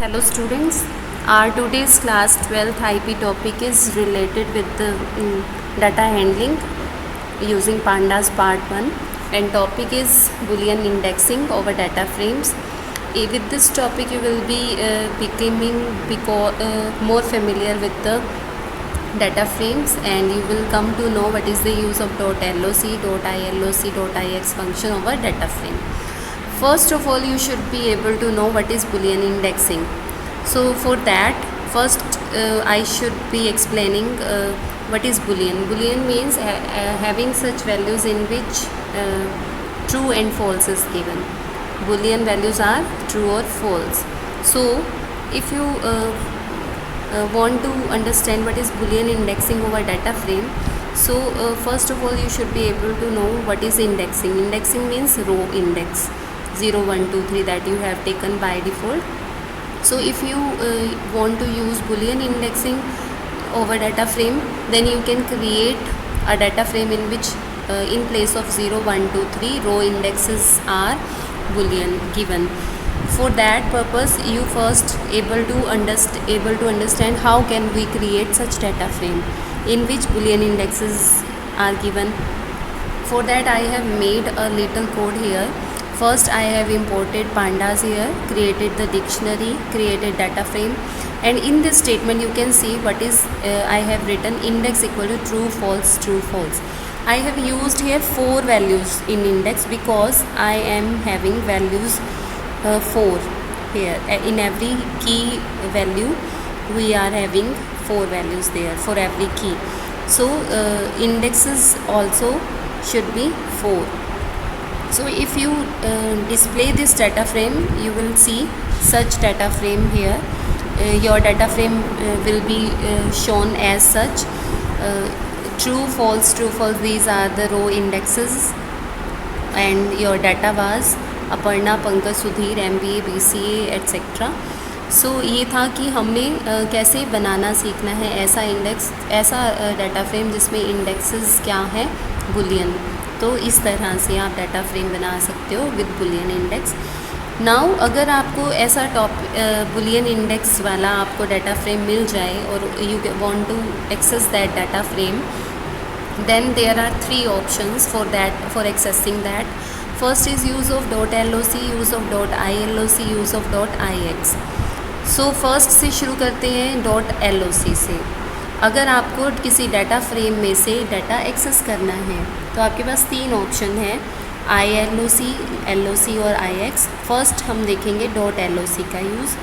Hello students, our today's class 12th IP topic is related with the data handling using Pandas part 1 and topic is Boolean indexing over data frames. With this topic you will be becoming more familiar with the data frames and you will come to know what is the use of .loc, .iloc, .ix function over data frame. First of all, you should be able to know what is Boolean indexing. So for that, first I should be explaining what is Boolean. Boolean means having such values in which true and false is given. Boolean values are true or false. So if you want to understand what is Boolean indexing over data frame, so first of all you should be able to know what is indexing. Indexing means row index 0, 1, 2, 3 that you have taken by default. So if you want to use Boolean indexing over data frame, then you can create a data frame in which in place of 0, 1, 2, 3 row indexes are Boolean given. For that purpose you first able to understand how can we create such data frame in which Boolean indexes are given. For that I have made a little code here. First I have imported pandas here, created the dictionary, created data frame, and in this statement you can see what is I have written index equal to true, false, true, false. I have used here 4 values in index because I am having values 4 here. In every key value we are having 4 values there for every key. So indexes also should be 4. So if you display this data frame, you will see such data frame here. Your data frame will be shown as such. True, false, these are the row indexes and your data was Aparna, Pankaj, Sudhir, MBA, BCA, etc. सो ये था कि हमने कैसे बनाना सीखना है ऐसा index, ऐसा data frame जिसमें इंडेक्सेस क्या है बुलियन. तो इस तरह से आप डाटा फ्रेम बना सकते हो विद बुलियन इंडेक्स. नाउ अगर आपको ऐसा बुलियन इंडेक्स वाला आपको डाटा फ्रेम मिल जाए और you want to access that data frame, then there are 3 options for accessing that. First is use of .loc, use of .iloc, use of .ix. So first से शुरू करते हैं .loc से. अगर आपको किसी डाटा फ्रेम में से डाटा एक्सेस करना है तो आपके पास 3 ऑप्शन है, iloc, loc और ix. फर्स्ट हम देखेंगे .loc का यूज़.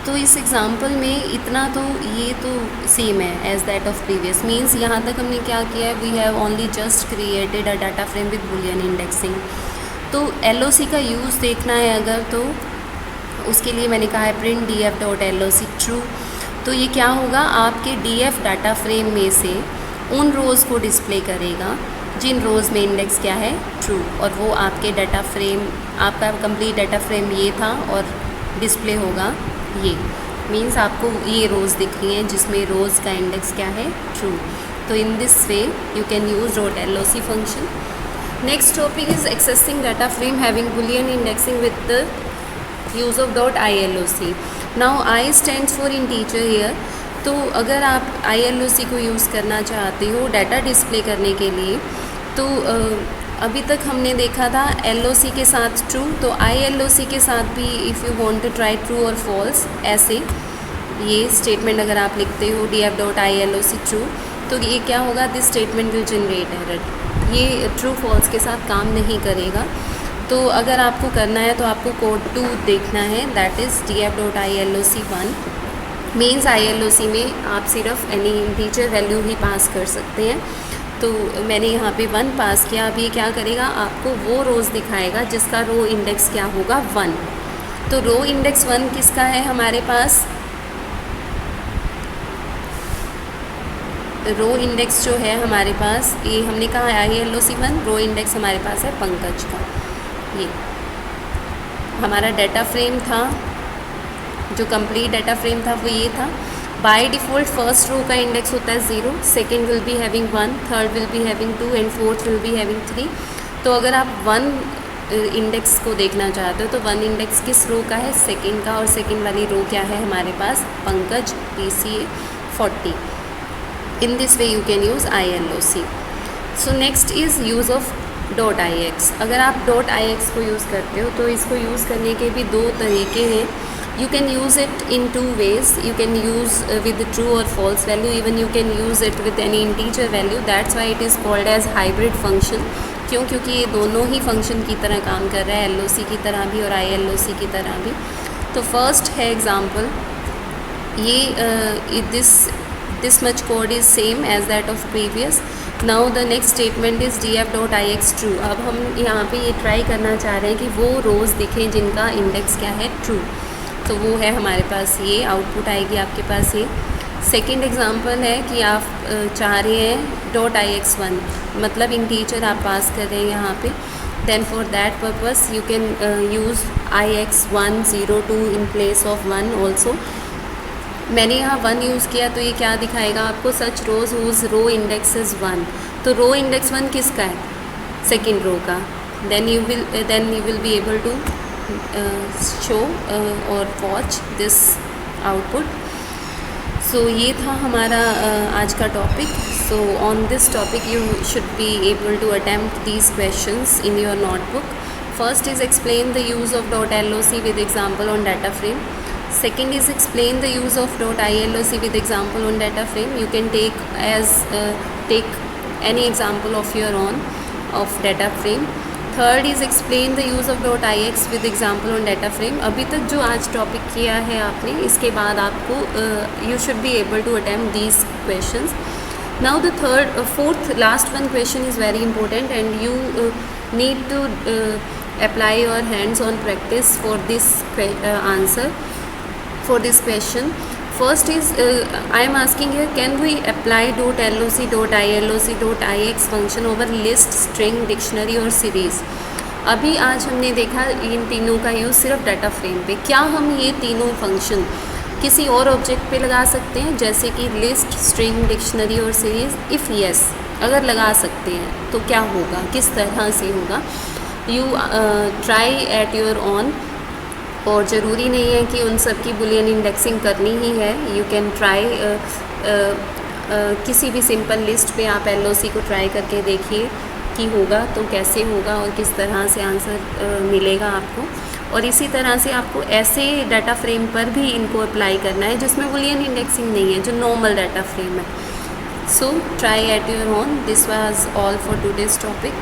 तो इस एग्ज़ाम्पल में इतना तो ये तो सेम है as that of previous. Means यहाँ तक हमने क्या किया है, we have only just created a data frame with Boolean indexing. तो LOC का यूज़ देखना है अगर, तो उसके लिए मैंने कहा है प्रिंट df.loc ट्रू. तो ये क्या होगा, आपके df डाटा फ्रेम में से उन रोज़ को डिस्प्ले करेगा जिन रोज़ में इंडेक्स क्या है ट्रू, और वो आपके डाटा फ्रेम, आपका कंप्लीट डाटा फ्रेम ये था और डिस्प्ले होगा ये. मीन्स आपको ये रोज़ दिख रही हैं जिसमें रोज़ का इंडेक्स क्या है ट्रू. तो in this way you can use .loc function. Next topic is accessing data frame having Boolean indexing with the use of .iloc. Now I stands for integer here. तो अगर आप iloc को use करना चाहते हो data display करने के लिए, तो अभी तक हमने देखा था LOC के साथ ट्रू, तो iloc के साथ भी if you want to try true और फॉल्स, ऐसे ये स्टेटमेंट अगर आप लिखते हो df.iloc ट्रू, तो ये क्या होगा, this statement will generate error. ये ट्रू फॉल्स के साथ काम नहीं करेगा. तो अगर आपको करना है तो आपको कोड 2 देखना है, that is df.iloc 1. Means iloc में आप सिर्फ एनी इंटीजर वैल्यू ही पास कर सकते हैं. तो मैंने यहाँ पे 1 पास किया. अब ये क्या करेगा, आपको वो रोज़ दिखाएगा जिसका रो इंडेक्स क्या होगा 1. तो रो इंडेक्स 1 किसका है हमारे पास, रो इंडेक्स जो है हमारे पास, ये हमने कहा iloc 1, रो इंडेक्स हमारे पास है पंकज का. ये हमारा डाटा फ्रेम था, जो कंप्लीट डाटा फ्रेम था वो ये था. बाय डिफ़ॉल्ट फर्स्ट रो का इंडेक्स होता है 0, second will be having 1, third will be having 2 and fourth will be having 3. तो अगर आप 1 इंडेक्स को देखना चाहते हो तो वन इंडेक्स किस रो का है, सेकंड का, और सेकंड वाली रो क्या है हमारे पास, Pankaj PCA 40. In this way you can use ILOC. So next is use of .ix. अगर आप .ix को यूज़ करते हो तो इसको यूज़ करने के भी दो तरीके हैं. You can use it in two ways. You can use with the true or false value. Even you can use it with any integer value. That's why it is called as hybrid function. क्यों? क्योंकि ये दोनों ही function की तरह काम कर रहा है, LOC की तरह भी और ILOC की तरह भी. तो फर्स्ट है एग्जाम्पल, ये this much code is same as that of previous. Now the next statement is df.ix true. अब हम यहाँ पे ये ट्राई करना चाह रहे हैं कि वो रोज़ दिखें जिनका इंडेक्स क्या है, ट्रू. तो वो है हमारे पास, ये आउटपुट आएगी आपके पास ये. सेकंड एग्जांपल है कि आप चाह रहे हैं .ix1, मतलब इंटीजर आप पास कर रहे हैं यहाँ पे. Then for that purpose you can use ix102 in place of 1 also. मैंने यहाँ 1 यूज़ किया तो ये क्या दिखाएगा आपको, सच रोज हुज रो इंडेक्स इज़ 1. तो रो इंडेक्स 1 किसका है, सेकेंड रो का. Then you will be able to show और वॉच दिस आउटपुट. सो ये था हमारा आज का topic. So on this topic you should be able to attempt these questions in your notebook. First is explain the use of .loc with example on data frame. Second is explain the use of .iloc with example on data frame. You can take any example of your own of data frame. Third is explain the use of .ix with example on data frame. अभी तक जो आज topic किया है आपने, इसके बाद आपको you should be able to attempt these questions. Now the fourth last one question is very important and you need to apply your hands-on practice for this answer. For this question, first is I am asking here, can we apply .loc, .iloc, .ix function over list, string, dictionary और series? अभी आज हमने देखा इन तीनों का use सिर्फ data frame पे. क्या हम ये तीनों फंक्शन किसी और ऑब्जेक्ट पे लगा सकते हैं, जैसे कि लिस्ट, स्ट्रिंग, डिक्शनरी और सीरीज़? इफ़ येस, अगर लगा सकते हैं तो क्या होगा, किस तरह से होगा, you try at your on. और ज़रूरी नहीं है कि उन सब की बुलियन इंडेक्सिंग करनी ही है. यू कैन ट्राई किसी भी सिंपल लिस्ट पे आप LOC को ट्राई करके देखिए कि होगा तो कैसे होगा और किस तरह से आंसर मिलेगा आपको. और इसी तरह से आपको ऐसे डाटा फ्रेम पर भी इनको अप्लाई करना है जिसमें बुलियन इंडेक्सिंग नहीं है, जो नॉर्मल डाटा फ्रेम है. So try at your own. This was all for today's topic.